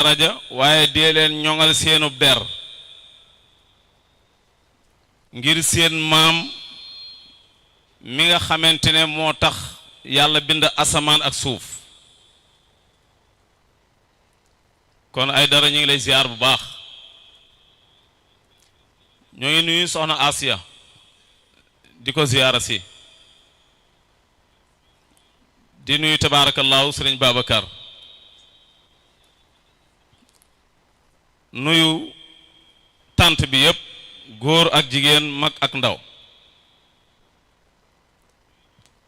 raja waaye dee leen ñoŋal seenub der ngir seen maam mi nga xamante ne moo tax yàlla bind asamaan ak suuf kon ay dara ñu ngi lay ziar bu baax ñoo ngi nuyu soxna Asiya di ko ziyaara si di nuyu tabaarakallaahu sëriñ Babacar nuyu tant bi yépp góor ak jigéen mag ak ndaw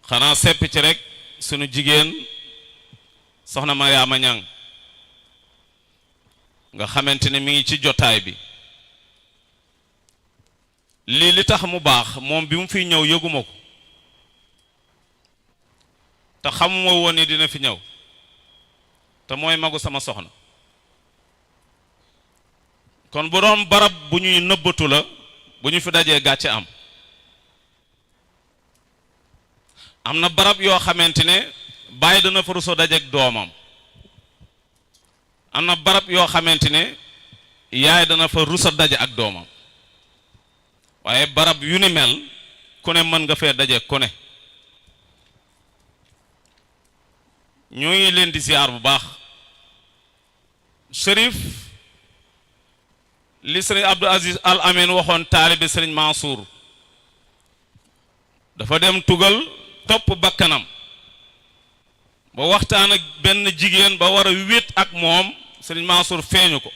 xanaa sepp ci rek sunu jigéen soxna Mariama Ñang nga xamante ne mi ngi ci jotaay bi lii li tax mu baax moom bi mu fiy ñëw yëguma ko te xamuma woon ni dina fi ñëw te mooy magu sama soxna kon bu doon barab bu ñuy nëbbatu la bu ñu fi dajee gàcce am na barab yoo xamante ne bàyyi dana fa ruso dajeek doomam am na barab yoo xamante ne yaay dana fa rusa daje ak doomam waaye barab yu ni mel ku ne mën nga fee daje ku ne ñoo ngi leen di ziar bu baax Chérif li sëriñ Abdou Aziz Al Amin waxoon taalibi sëriñ Mansour dafa dem tugal topp bakkanam ba waxtaan ak benn jigéen ba war a wét ak moom sëriñ Mansour feeñu ko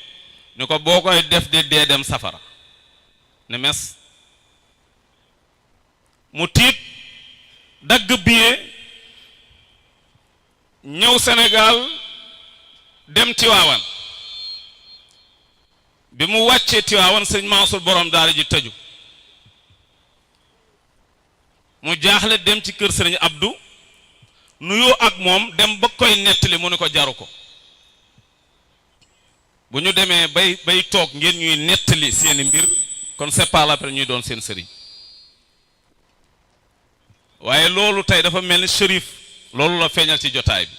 ni ko boo koy def de dee dem safara ne mes mu tiit dagg billet ñëw Sénégal dem Tiwaawan bi mu wàccee Tiwaawan sëñ Mansour borom daara ji tëju mu jaaxle dem ci kër sëriñ Abdou nuyoo ak moom dem ba koy nettali mu ne ko jaru ko bu ñu demee bay toog ngeen ñuy nettali seeni mbir kon c'est pas la peine ñuy doon seen sëriñ waaye loolu tey dafa mel ni Chérif loolu la feeñal ci jotaay bi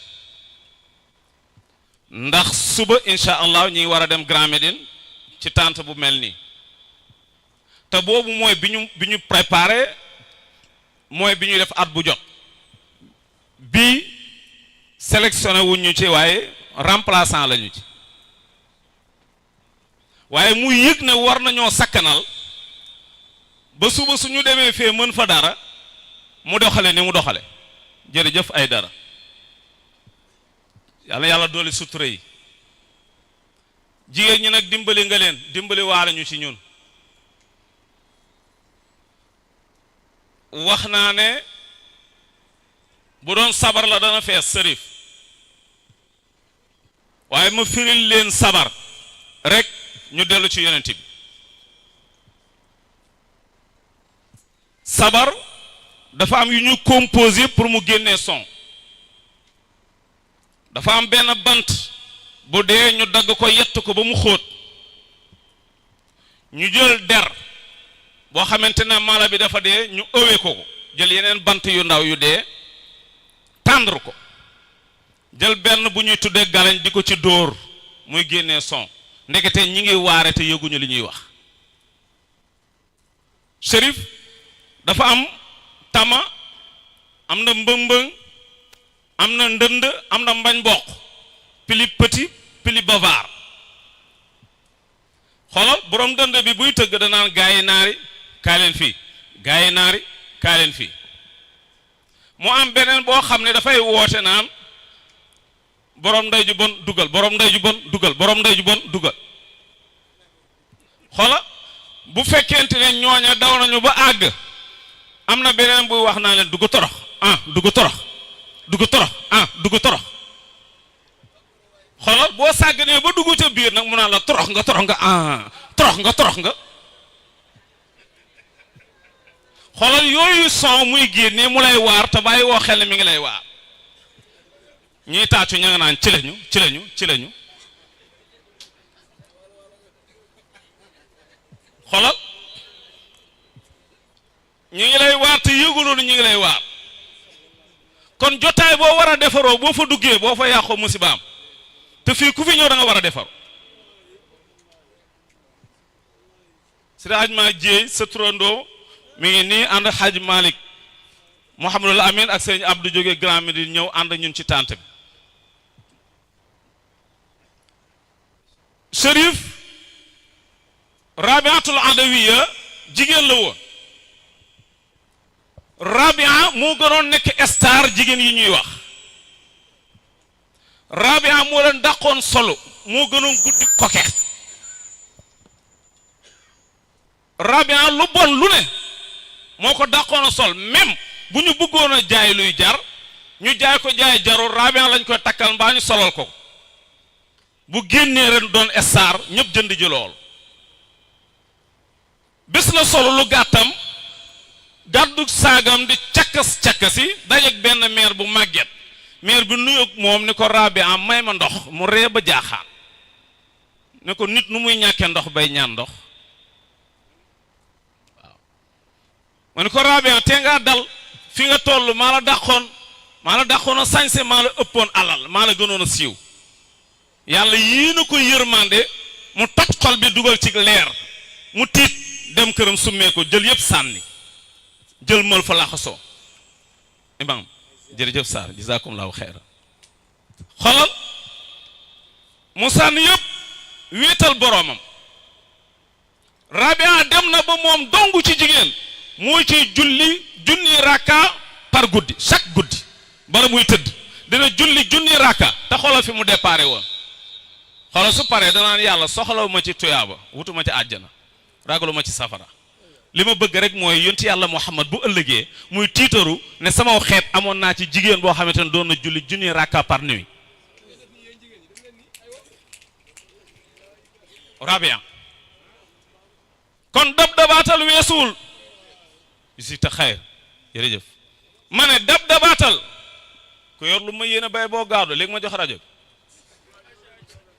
ndax suba incha allah ñuy war a dem Grand Médine ci tànt bu mel nii te boobu mooy bi ñu préparé mooy bi ñuy def at bu jot bii sélectionné wuñ ñu ci waaye remplaçant lañu ci waaye mu yëg ne war nañoo sakkanal ba suba suñu demee fee mën fa dara mu doxale ni mu doxale jërëjëf ay dara yàlla doole sutura yi jigéen ñi nag dimbali nga leen dimbali waale ñu ci ñun wax naa ne bu doon sabar la dana fees sërif waaye ma firil leen sabar rek ñu dellu ci yonent bi sabar dafa am yu ñu composé pour mu génnee son dafa am benn bant bu dee ñu dagg ko yett ko ba mu xóot ñu jël der boo xamante ne mala bi dafa dee ñu ëwee ko jël yeneen bant yu ndaw yu dee tàndre ko jël benn bu ñuy tuddee galañ di ko ci dóor muy génnee son ndekete ñi ngi waare te yëguñu li ñuy wax Chérif dafa am tama am na mbëng-mbëng am na ndënd am na mbañ mboq pili petit pili bavard xoolal borom ndënd bi buy tëgg danaan gaa yi naari kaay leen fii gaa yi naari kaay leen fii mu am beneen boo xam ne dafay woote naan borom ndey ju bon dugal borom ndey ju bon dugal borom ndey ju bon dugal xoola bu fekkente ne ñooña daw nañu ba àgg am na beneen buy wax naa leen dugg torox dugg torox dugg torox dugg torox xoolal boo sàgganee ba dugg ca biir nag mu naan la torox nga torox nga torox nga torox nga xoolal yooyu son muy génne mu lay waar te bàyyi woo xel ne mi ngi lay waar ñuy tàccu ña nga naan ci lañu xoolal ñu ngi lay waar te yëguloonu ñu ngi lay waar kon jotaay boo war a defaroo boo fa duggee boo fa yàqoo musibaam te fii ku fi ñëw da nga war a defar Serigne Dieye sa turandoo mi ngi nii ànd Hadj Malick Mouhamadul Amin ak Serigne Abdou jóge Grand Médine ñëw ànd ñun ci tànt bi CHERIF Rabiatul Adawiya jigéen la woon Rabia moo gënoon nekk star jigéen yi ñuy wax Rabia moo leen dàqoon solo moo gënoon guddi coquette Rabia lu bon lu ne moo ko dàqoon sol même bu ñu bëggoon a jaay luy jar ñu jaay ko jaay jarul Rabia lañ koy takkal mbaa ñu solal ko bu génnee ren doon star ñëpp jënd ji lool bés la solo lu gàttam gàddu saagam di cakkas-cakkasi dajeeg benn maire bu màgget maire bi nuyoog moom ni ko Rabia may ma ndox mu ree ba jaaxaan ne ko nit nu muy ñàkkee ndox bay ñaan ndox waaw ma ni ko Rabia te ngaa dal fi nga toll maa la dàqoon a sañse maa la ëppoon alal maa la gënoon a siiw yàlla yii na ko yërmande mu toj xol bi dugal ci leer mu tiit dem këram summee ko jël yëpp sànni jël mal fa laxasoo imam jërëjëf Sarr jazakumullahu xeyra xolal mu sànni yëpp wéetal boroomam Rabia dem na ba moom dongu ci jigéen mooy ci junni raka par guddi chaque guddi bara muy tëdd dina junni raka te xoolal fi mu déparé woon xoolal su paree danaan yàlla soxlawu ma ci tuyaaba wutuma ci àjjana ragalu ma ci safara li ma bëgg rek mooy yonti yàlla Muhammad bu ëllëgee muy tiitaru ne sama xeet amoon naa ci jigéen boo xamante ne doon na julli junni raka par nuit Rabia kon dabaatal weesuwul si ta xayr jërëjëf ma ne dabaatal ku yor lu ma yéene bay boo gaado léegi ma jox rajo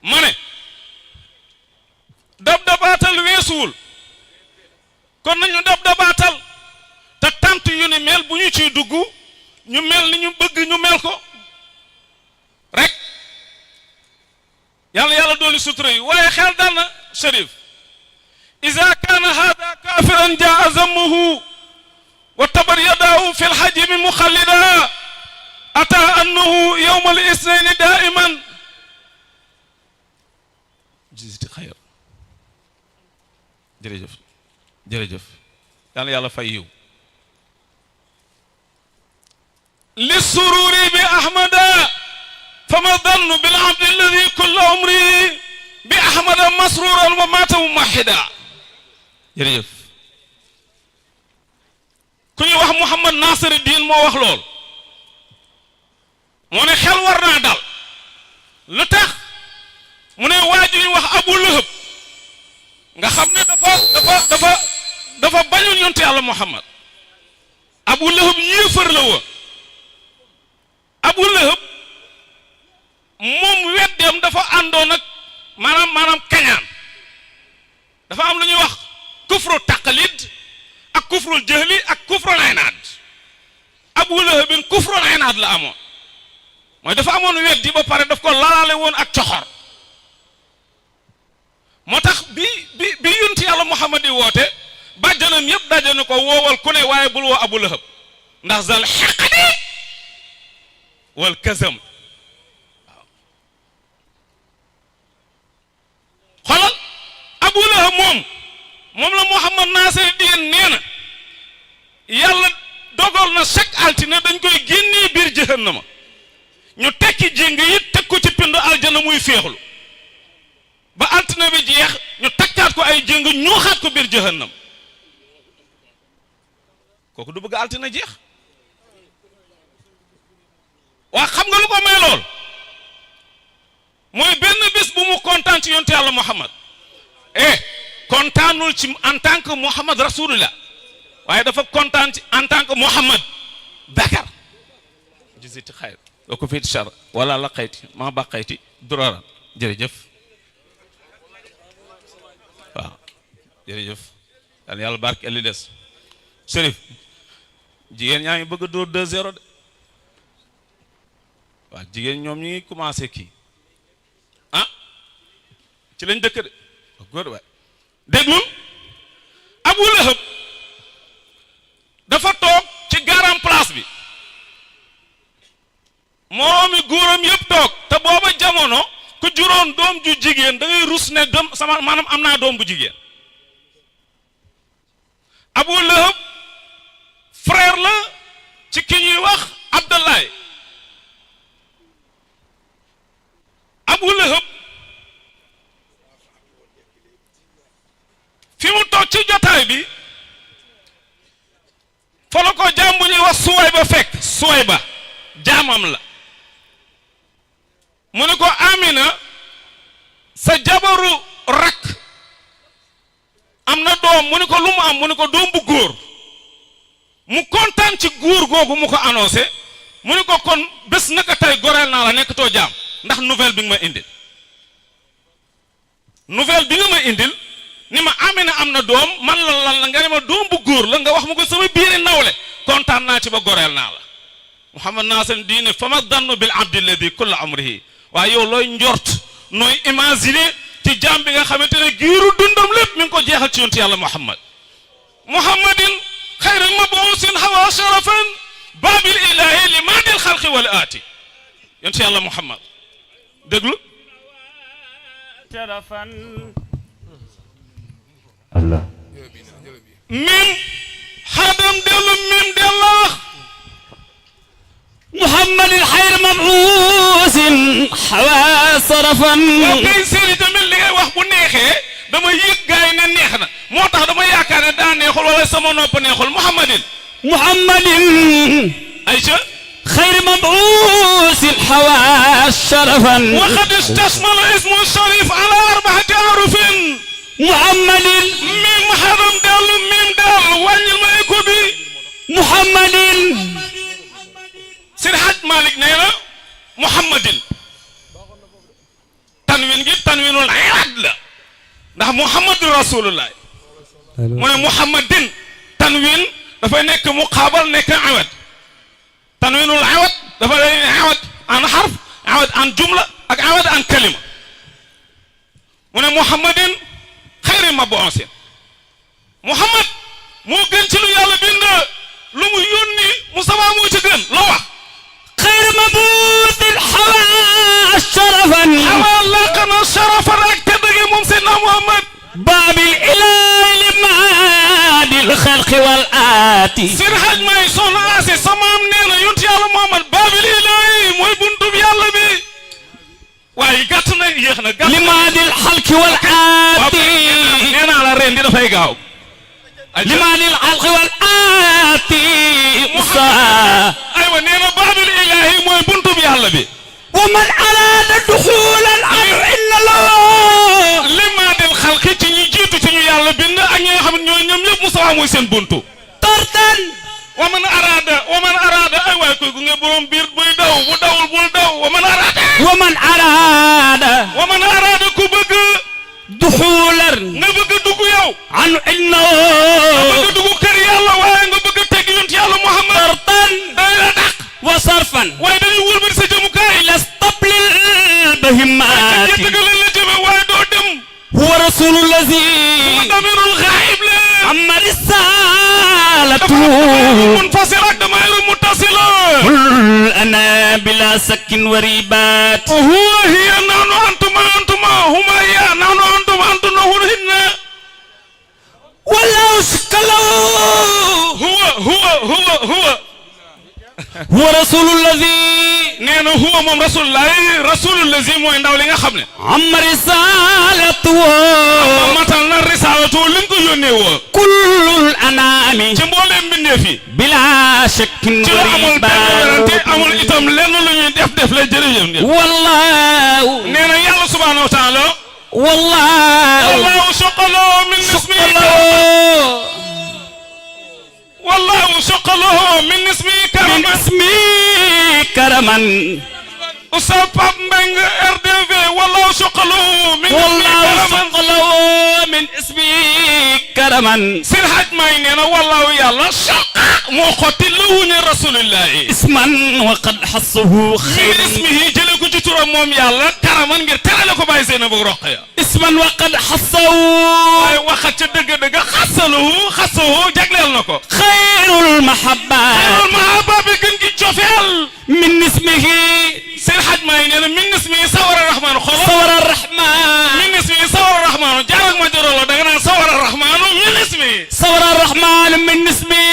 ma ne dabaatal weesuwul kon nañu dabaatal te tant yu ni mel bu ñu ciy dugg ñu mel ni ñu bëgg ñu mel ko rek yàlla dooli sutura yi waaye xel dal na CHERIF iza kaana hada kafiran jaa zammuhu wa tabar yadaahu fi lhajimi muxallida ata annahu yowma al isnaini daiman jiziti xayr jërëjëf yàlla fay yiw li sururi bi ahmada fama dannu bil abdi alladi kulla umri bi ahmada masruran wa mata mumahida jërëjëf ku ñuy wax Muhammad Nasiruddin moo wax lool moo ne xel war naa dal lu tax mu ne waa ji ñu wax Abu Lahab nga xam ne dafa bañul yonte yàlla Muhammad Abu Lahab yéefar la woon Abu Lahab moom weddeem dafa àndoon ak maanaam kañaan dafa am lu ñuy wax kufru taqlid ak kufrul jahli ak kufrul inaad Abu Lahabin kufrul inaad la amoon mooy dafa amoon weddi ba pare daf ko lalaale woon ak coxor moo tax bi yonti yàlla Muhammad di woote bàjjanam yëpp dajane ko woowal ku ne waaye bul woo Abu Lahab ndax zal xaqadi wal kazam xoolal Abu Lahab moom la Muhammad Nasiruddin nee na yàlla dogal na chaque altine dañ koy génnee biir jahannama ñu tekki jéng yi teg ko ci pindu aljana muy féexlu ba altine bi jeex ñu takkaat ko ay jéng ñuuxaat ko biir jahannam kooku du bëgg altine jeex waa xam nga lu ko may lool mooy benn bés bu mu kontaan ci yonte yàlla Muhammad kontaanul ci en tant que Muhammad rasulullah waaye dafa kontaan ci en tant que Muhammad Bakar jiziti xayr wa ko fiit char wala laqayti ma baqayti durara jërëjëf waaw jërëjëf yàlla barke li des CHERIF jigéen ñaa ngi bëgg a dóor 2-0 de waaw jigéen ñoom ñi ngi commencé kii ci lañ dëkk de góor waay déglul Abu Lahab dafa toog ci garam place bi moroomi góoram yëpp toog te booba jamono ku juróon doom ju jigéen da ngay rus ne doom sama maanaam am naa doom bu jigéen Abu Lahab frère la ci ki ñuy wax Abdallahi Abu Lahab fi mu toog ci jotaay bi fa la ko jaam bu ñuy wax Suwayba fekk Suwayba jaamam la mu ne ko Amina sa jabaru rakk am na doom mu ne ko lu mu am mu ne ko doom bu góor mu kontaan ci góor googu mu ko annoncé mu ne ko kon bés naka tey goreel naa la nekkatoo jaam ndax nouvelle bi nga ma indil nouvelle bi nga ma indil ni ma Amina am na doom man la nga ne ma doom bu góor la nga wax ma ko sama biiri nawle kontaan naa ci ba goreel naa la Muhammad Nasir diine fa ma dannu bil abdi alladi kulla amrihi waaye yow looy njort nooy imaginer ci jaam bi nga xamante ne giiru dundam lépp mi ngi ko jeexal ci yonti yàlla Muhammadin xayri mabuusin hawa sharafan baabil ilaahi li maadil xalqi wal aati yonti yàlla Muhammad déglu Allah mim xadam dellu mim dellaax محمد الخير مبعوث حوا صرفا waaw kay séeri tamit li ngay wax bu neexee dama yëg gaay ne neex na moo tax dama yaakaar ne daa neexul wala sama nopp neexul Muhammadin Aïcha خير مبعوث حوا شرفا وقد استشمل اسم الشريف على 4 أحرف محمد mim xadam dellu mim dell wàññil ma écho bi محمد Seydi Hadj Malick nee na Muhammadin tanwin gi tanwinul iwaad la ndax Muhammadu Rasulullah mu ne Muhammadin tanwin dafay nekk muqaabal nekk iwaad tanwinul iwaad dafa lay iwaad an xarf iwaad an jumla ak iwaad an kalima mu ne Muhammadin xayri mabuusin Muhammad moo gën ci lu yàlla bind lu mu yónni Mustafa moo ci gën loo wax خير مبعوث حوا شرفا حوا لقنا شرفا رك تدغي موم سيدنا محمد باب الإله لمعاد الخلق والآتي Seydi Hadj May soxna Asi samaam nee na yonent yàlla Muhammad baabil ilaahi mooy buntub yàlla bi waaye gàtt na yéex na gàtt لمعاد الخلق والآتي nee naa la ren di dafay gaaw لمعاد الخلق والآتي aywa nee na baabil ilaahi mooy buntub yàlla bi ومن أراد دخولا عنه إلا الله limaadil xalqi ci ñi jiitu ci ñu yàlla bind ak ñi nga xam ne ñoo ñoom ñëpp Mustafa mooy seen buntu طردا wa man araada ay waay koy gu nga borom biir buy daw bu dawul bul daw wa man araada ku bëgg دخولا nga bëgg dugg yow عنه إنه bëgg dugg kër yàlla waaye nga bëgg teg yonent yàlla Muhammad طردا day la dàq وصرفا waaye dañuy wëlbati sa jëmukaay إلى اسطبل البهمات jëtt ga leen la jëme waaye doo dem هو رسول الذي damirul xaayib la أما رسالته munfasil ak damaayiru muttasila قل أنا بلا سك وريبات huwa hiya nahnu antuma huma hiya nahnu antum hunna ولا أشكله huwa هو رسول الذي nee na huwa moom rasulul lazi mooy ndaw li nga xam ne أما رسالته matal na risalatu li nga ko yónnee woo كل الأنام ci mbooleem mbindeef yi بلا شك ci la amul benn werante وريبات amul itam lenn lu ñuy def la jërëjëf والله nee na yàlla subhanahu wa taala والله wallahu shaqalahu min ismi والله شقله من اسمي من كرما اسمي كرما أستاذ باب مبنغ RDV والله شقله من والله اسمي كرما شقله من اسمي كرما سير حاج ماينينا والله يلا شق مو خطي لون رسول الله اسما وقد حصه من خير اسمه جلكو ci turam moom yàlla karaman ngir terale ko bàyyi Zeynabu Roqaya اسما وقد حصوا waaye waxat ca dëgg-dëgg xasahu jagleel na ko خير المحبات xayrul mahaba bi gën gi cofeel من اسمه seen xaj maa ngi nee na min ismi sawara rahmaanu xolo صور الرحمن min ismi sawara rahmaanu jaarak ma jorolo da nga naan sawara rahmaanu min ismi صور الرحمن من اسمه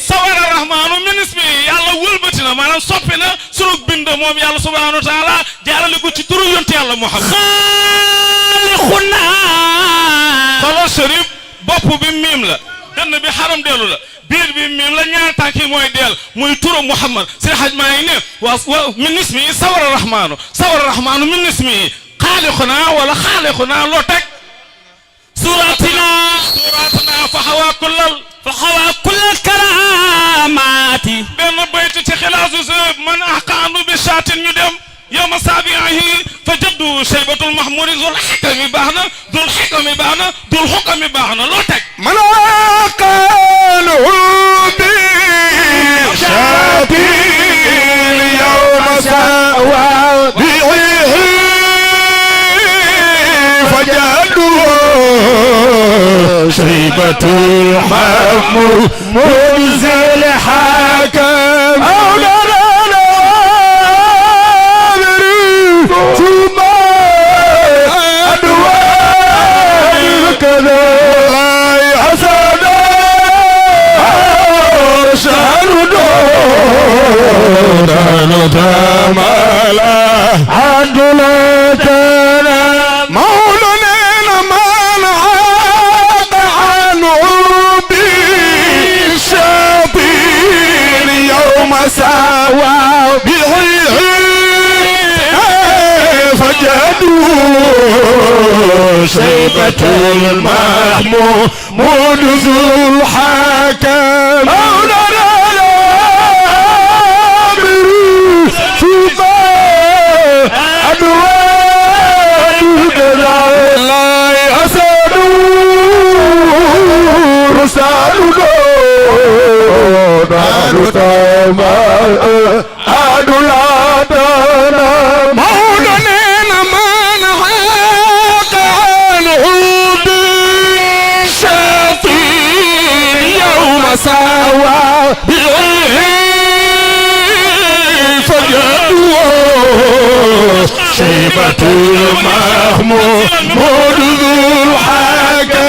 sawara rahmaanu min ismi yàlla wëlbati na maanaam soppi na sunu bind moom yàlla subhanahu wa taala jaarale ko ci turu yonte yàlla Muhammad خالقنا xolo Cherif bopp bi miim la dënn bi xaram dellu la biir bi miim la ñaar tànk yi mooy deel muy turu Muhammad seen xaj maa ngi ne wa min ismi sawara rahmaanu min ismi xaaliquna wala xaaliquna loo teg صورتنا fa xawaa kullal كل الكرامات benn baytu ci xilaasu sëb man ahqaanu bi shaatin ñu dem yawma saabi'ihi fa jaddu shaybatul mahmudi dul xikami baax na dul xikami baax na dul xukami baax na loo teg من أقاله بشاكين يوم سوى بعيه فجعله شيبة الحمر منزل حاكم أولانا ثم أدوان كذا حسن شهر دون تمالا عدلتنا مولانا من عاد عنه بالشاطين يوم سوى بعيه فجدوا شيبة المحمود ذو الحكم مولانا لا يسدوا رسالنا أدلاتنا مولانا من عاق عنه بالشاطين يوم سوى بعيه فجدوا شيبة المحمود ذو الحكم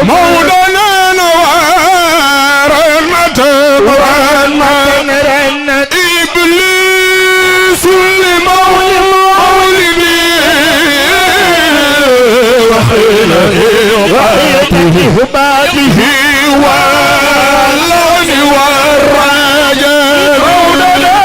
مولانا نوار المتقرن إبليس لمولدي وحيله بعده واللون والرجاء مولانا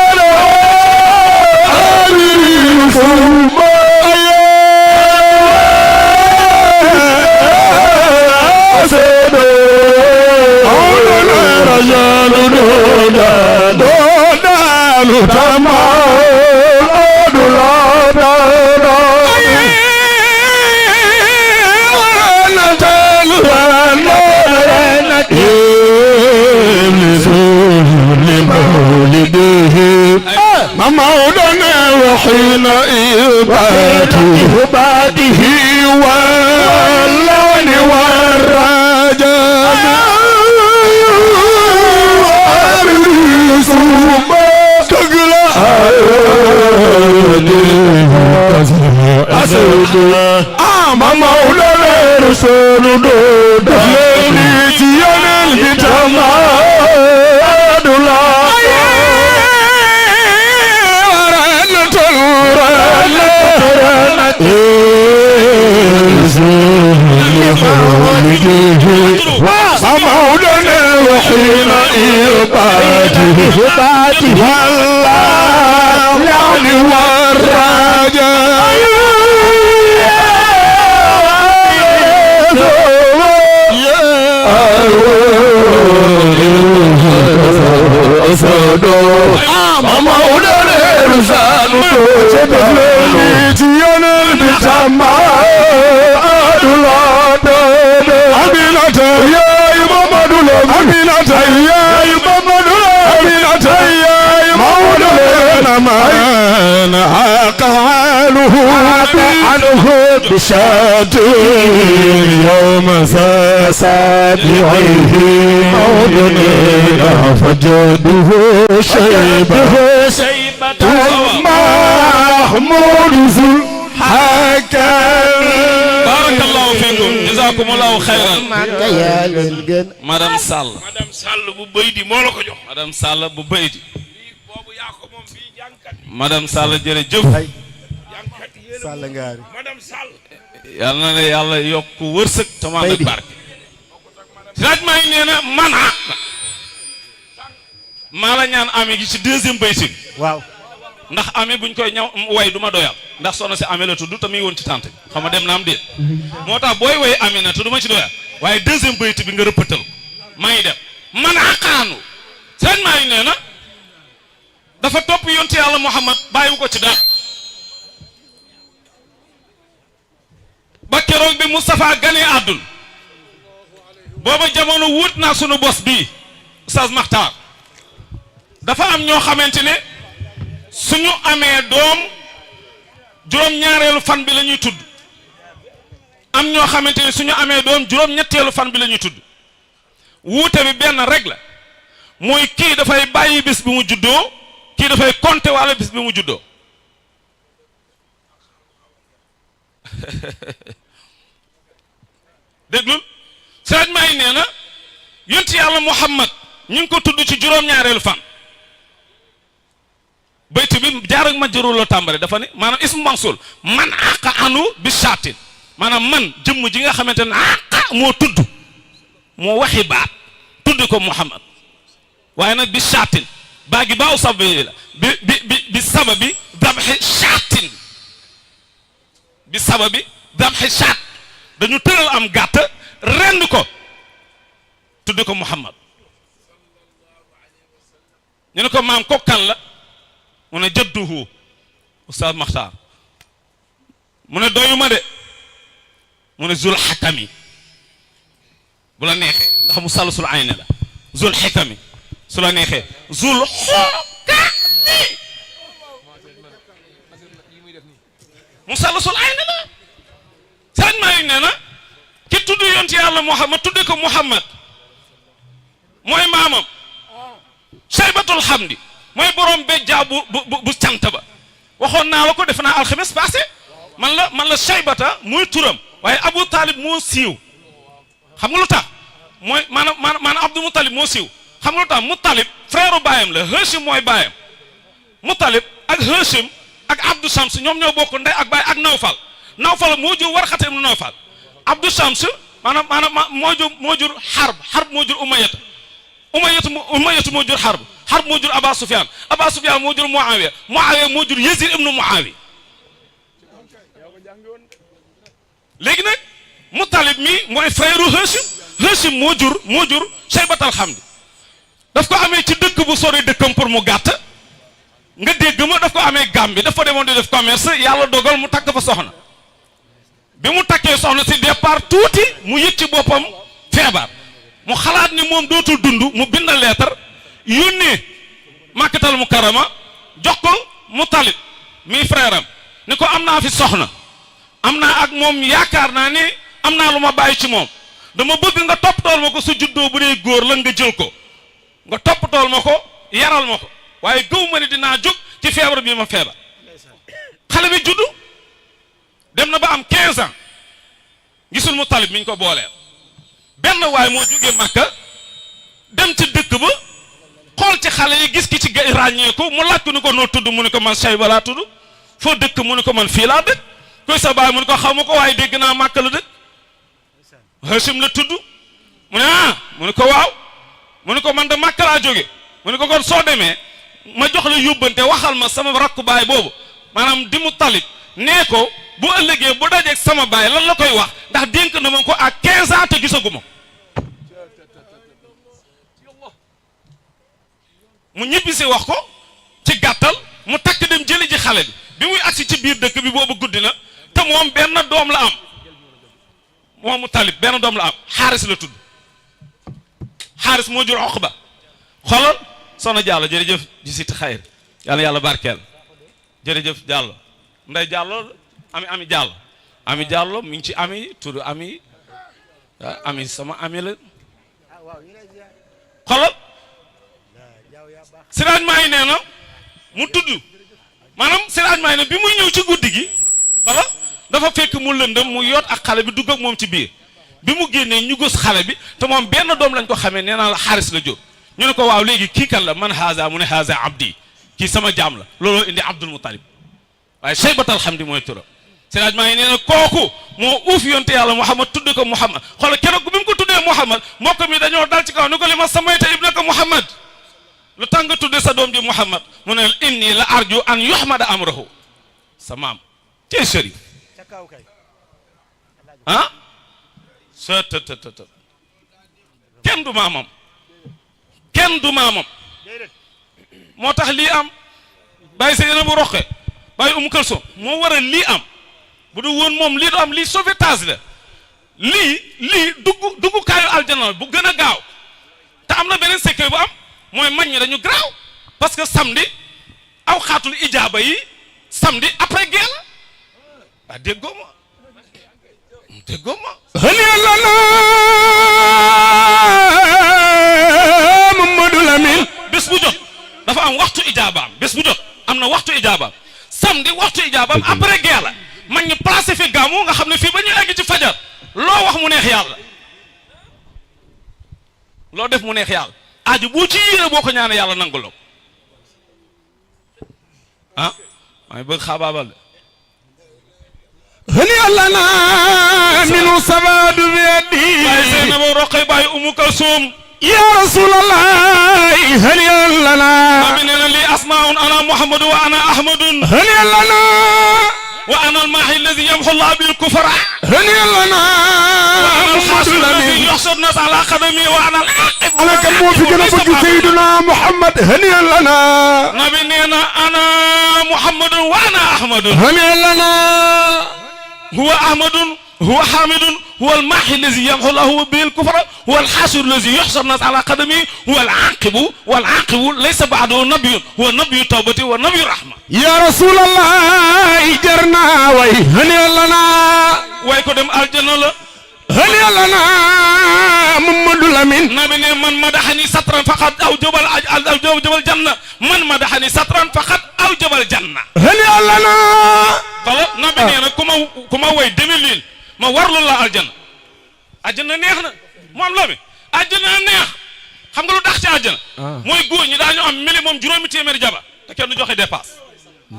مولانا وحين إباده واللون والرجاء مولانا رسول دهلي جيانا الهتماد الله مولانا وحين إرباته والله يعني والرجاء sanu tiyana bitama adulada aminata ya Muhammadu aminata ya Muhammadu aminata ya Muhammadu man aqaluhu بشات يوم ساسابعه موضنين فجده شيبة محمود ذو الحكم. بارك الله فيكم جزاكم الله خيرا. مدام سال bu Beydi moo la ko jox. madame Sall bu Beydi. madame Sall jërëjëf. Sall ngaari. madame Sall. yal na la yàlla yokk wërsëg te mu ànd ak barke. laaj maa ngi nee na man maa la ñaan ami gi ci deuxième baytin. waaw. ndax ami buñ koy ñaw way du ma doyal. ndax soxna si ami la tudd te muy woon ci tànt xam nga dem na am déet. moo tax booy way ami na te du ma ci doyal. waaye deuxième bayti bi nga rëppatal maa ngi dem man aqaanu. laaj maa ngi nee na dafa topp yonti yàlla Muhammad bàyyiwu ko ci dara. ba keroog bi Moustapha ganee àdduna booba jamono wut naa sunu bos bii Oustaz Makhtar dafa am ñoo xamante ne suñu amee doom juróom-ñaareelu fan bi la ñuy tudd am ñoo xamante ne suñu amee doom juróom-ñetteelu fan bi la ñuy tudd wuute bi benn rek la mooy kii dafay bàyyi bis bi mu juddoo kii dafay compter walla bis bi mu juddoo déglul sëriñ may nee na yonti yàlla Muhammad ñu ngi ko tudd ci juróom-ñaareelu fan bayti bi jaar ak majruur la tàmbale dafa ne maanaam ismu mawsul man aqa anu bi shaatin maanaam man jëmm ji nga xamante ne aqa moo tudd moo waxi baat tudd ko Muhammad waaye nag bi shaatin baa gi baaw sabi la bi sababi dabxi shaatin bi sababi dabxi shaat dañu tëral am gàtt rend ko tudd ko Muhammad ñu ne ko maam kokkan la mu ne jadduhu Oustaz Makhtar mu ne doyuma de mu ne zul xakami bu la neexee ndax mu salsul ayne la zul xikami su la neexee zul xukami mu salsul ayne la sëriñ maa nee na ki tudd yonti yàlla Muhammad tudde ko Muhammad mooy maamam Shaybatul Hamdi mooy borom bejjaa bu cant ba waxoon naa la ko def naa alxames passé man la Shaybata muy turam waaye Abu Talib moo siiw xam nga lu tax mooy maanaam Abdou Moutalib moo siiw xam nga lu tax Moutalib frère baayam la Hashim mooy baayam Moutalib ak Hashim ak Abdou Shams ñoom ñoo bokk ndey ak baay ak Nawfal Nawfal moo jur Warxata ibn Nawfal Abdou Shams maanaam moo jur Harb moo jur Umayyata moo jur Harb moo jur Aba Sufyan moo jur Muawiya moo jur Yazid ibn Muawiya léegi nag Moutalib mi mooy frère Hashim moo jur Shaybatul Hamdi daf ko amee ci dëkk bu sori dëkkam pour mu gàtt nga dégg ma daf ko amee Gàmbi dafa demoon di def commerce yàlla dogal mu takk fa soxna bi mu takkee soxna si départ tuuti mu yëg ci boppam feebar mu xalaat ni moom dootul dund mu bind leetar yónnee Makkatal Mukarrama jox ko Moutalib mi frère am ni ko am naa fi soxna am naa ak moom yaakaar naa ni am naa lu ma bàyyi ci moom dama bëgg nga toppatool ma ko su juddoo bu dee góor la nga jël ko nga toppatool ma ko yaral ma ko waaye gëw ma ne dinaa jóg ci feebar bi ma feebar xale bi juddu dem na ba am 15 ans gisul Moutalib mi ñu ko booleel benn waay moo jógee Makka dem ci dëkk ba xool ci xale yi gis ki ci ràññeeku mu laaj ko ni ko noo tudd mu ne ko man Shayba laa tudd foo dëkk mu ne ko man fii laa dëkk koy sa baay mu ne ko xaw ma ko waaye dégg naa Makka la dëkk Hashim la tudd mu ne mu ne ko waaw mu ne ko man de Makka laa jóge mu ne ko kon soo demee ma jox la yóbbante waxal ma sama rakku baay boobu maanaam di Moutalib nee ko bu ëllëgee bu dajeeg sama baay lan la koy wax ndax dénk na ma ko à 15 ans te gisaguma mu ñibbi si wax ko ci gàttal mu takk dem jëli ji xale bi muy agsi ci biir dëkk bi boobu guddi na te moom benn doom la am moom mu talib benn doom la am xaaris la tudd xaaris moo jur Uqba xoolal soxna Diallo jërëjëf ji sit xayr yàlla yàlla barkeel jërëjëf Diallo nday Diallo ami Diallo ami Diallo mi ngi ci ami tudd ami ami sama ami la xoolal Serigne maa ngi nee na mu tudd maanaam Serigne maa ngi ne bi muy ñëw ci guddi gi xoolal dafa fekk mu lëndëm mu yoot ak xale bi dugg ak moom ci biir bi mu génnee ñu gës xale bi te moom benn doom lañ ko xamee nee naa la xaaris la jóg ñu ne ko waaw léegi kii kan la man haza mu ne haza abdi kii sama jaam la looloo indi Abdul Muttalib waaye Shaybatal Hamdi mooy turam Serigne maa ngi nee na kooku moo uuf yonte yàlla Muhammad tudd ko Muhammad xoolal keroog bi mu ko tuddee Muhammad mbokk mi dañoo dal ci kaw ni ko li ma samayta ibnaka Muhammad lu tax nga tudde sa doom ji Muhammad mu ne inni la arju an yuhmada amrahu sa maam cey Cherif ah sa të kenn du maamam kenn du maamam moo tax lii am bàyyi sa yéene bu roqe bàyyi Umu Kalsum moo waral lii am bu du woon moom lii du am lii sauvetage la lii duggukaayu aljana bu gën a gaaw te am na beneen secret bu am mooy mag ñi dañu garaaw parce que samedi aw xaatul ijaaba yi samedi après guerre waa déggoo ma hal yàlla Mamadou Lamine bés bu jot dafa am waxtu ijaabaam bés bu jot am na waxtu ijaabaam samedi waxtu ijaabaam après guerre la mag ñi placé fi Gamou nga xam ne fii ba ñu egg ci fajar loo wax mu neex yàlla loo def mu neex yàlla aju bu ci yéene boo ko ñaanee yàlla nangu la ah maa ngi bëgg xaabaabal de hal yàlla minu sabadu bi yadi bàyyi seen na ba roqee bàyyi Umu Kalsum ya rasulallah hal yàlla nabi nee na lii asmaun ana muhammadu wa ana ahmadun hal yàlla wa ana almaahi alladi yamxu llah bil kufra hal yàlla Mamadou Lamine yoxsod nas ala qadami wa ana ana kan moo fi gën a bëgg Seydina Muhammad hal yàlla nabi nee na ana muhammadun wa ana ahmadun hal yàlla huwa ahmadun huwa hamidun huwa almaahi alladi yamxu llahu bil kufra huwa alxaasiru alladi yoxsod nas ala qadami huwa alaqibu walaqibu laysa baadahu nabiyun huwa nabiyu tawbati wa nabiyu rahma ya rasulallah jarna way hal yàlla way ko dem aljanna la hal yàlla Mamadou Lamine nabi ne man madaxani satran faqat aw jabal janna man madaxani satran faqat aw jabal janna hal yàlla xala nabi nee na ku ma way demi-lune ma warlu la aljanna aljanna neex na moom la mi aljanna neex xam nga lu tax ci aljanna mooy góor ñi daañu am minimum juróomi téeméeri jabar te kenn du joxe dépasse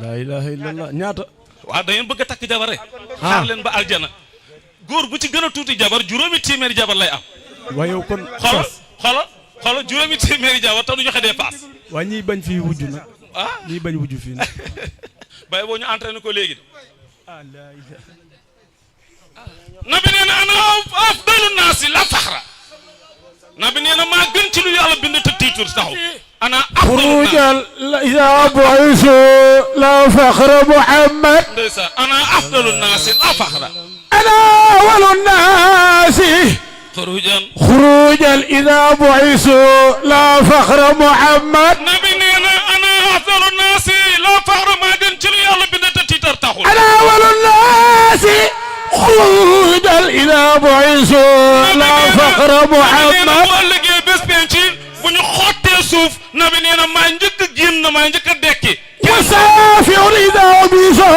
la ilaha illallah ñaata waaw da ngeen bëgg a takk jabar rek xaar leen ba aljanna góor bu ci gën a tuuti jabar juróomi téeméeri jabar lay am waaye yow kon xoolal juróomi téeméeri jabar te du joxe dépasse waaye ñiy bañ fii wujju nag ñiy bañ wujju fii nag bay boo ñu entraîné ko léegi de nabi nee na ana afdalu naasi la faxra nabi nee na maa gën ci lu yàlla bind te tiitur taxaw ana afdalu naasi ya bu'isu la faxra Muhammad ndeysaan ana afdalu naasi la faxra ana awwalu naasi xurujan ida bu'isu la faxra Muhammad nabi nee na ana afdalu naasi la faxra maa gën ci lu yàlla bind te tiitar taxul ana awwalu naasi xurujan ida bu'isu la faxra Muhammad bu ëllëgee bés penc bu ñu xottee suuf nabi nee na maa njëkk a génn maa njëkk a dekki wasaafi'un ida bu'isu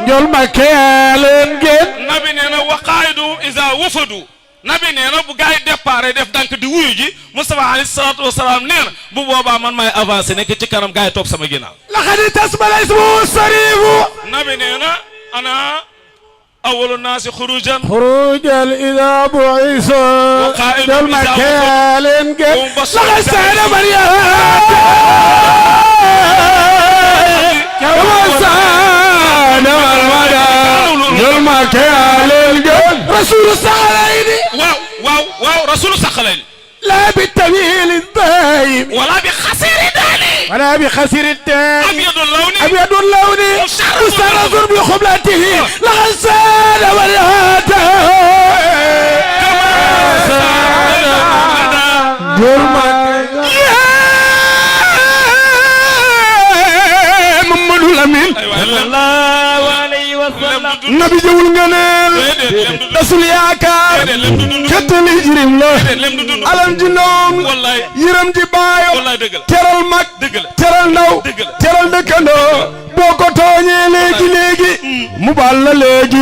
njol ma keeleen ngeen nabi nee na waqaayidu isa wafadu nabi nee na bu gars yi départ def dank di wuyu ji Mustafa alayhi salaatu wasalaam nee na bu boobaa man maay avancé nekk ci kanam gars yi topp sama ginnaaw laqad tasbala ismu sarifu nabi nee na ana awwalu naasi xurujan ida bu'isu njol ma keeleen ngeen laqad saada Maryam رسول الثقلين واو رسول الثقلين لا بالتمييل الدائم ولا بخسير داني أنا بخسر التاني أبيض اللون أبيض اللون مسترز بخبلته لغسان والهاته محمد الأمين صلى الله عليه وسلم نبي جول ngëneel dasul yaakaar kettali jirim la alam ji noom yiram ji baayo teral mag teral ndaw teral dëkkandoo boo ko tooñee léegi mu baal la léegi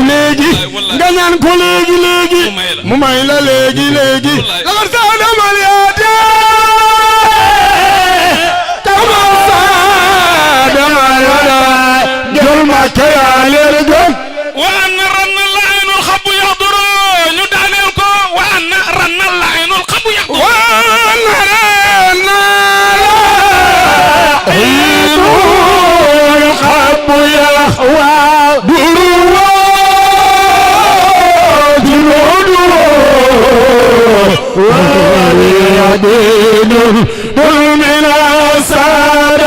nga ñaan ko léegi mu may la léegi lagar saana maliyaate tamal saana maliyaate jol ma kayaa leer jol وأن رن اللعين الخب يحضر ندانيلكو وأن رن اللعين الخب يحضر وأن رن اللعين الخب يحضر ويدين من أسار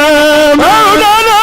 مولانا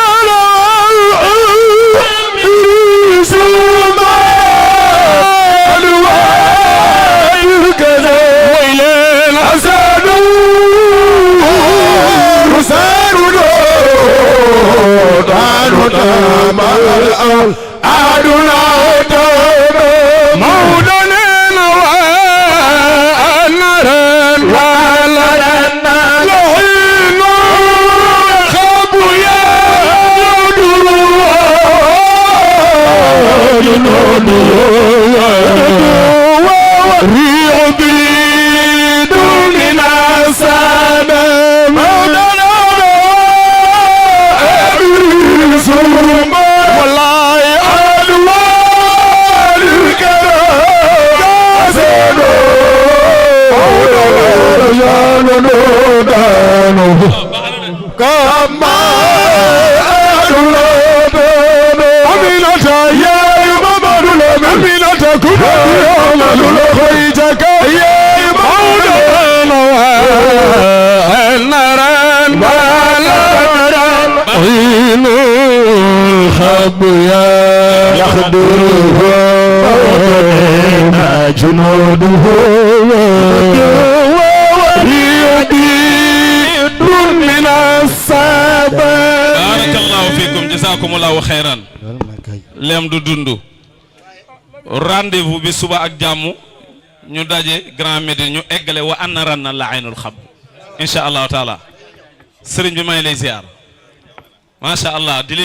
جنوده من الصبر. بارك الله فيكم جزاكم الله خيرا. lem du dundu rendez-vous bi suba ak jàmm ñu daje Grand Médine ñu eggale wa anna ranna la aynul xab insha Allah taala sëriñ bi may lay ziar masha Allah.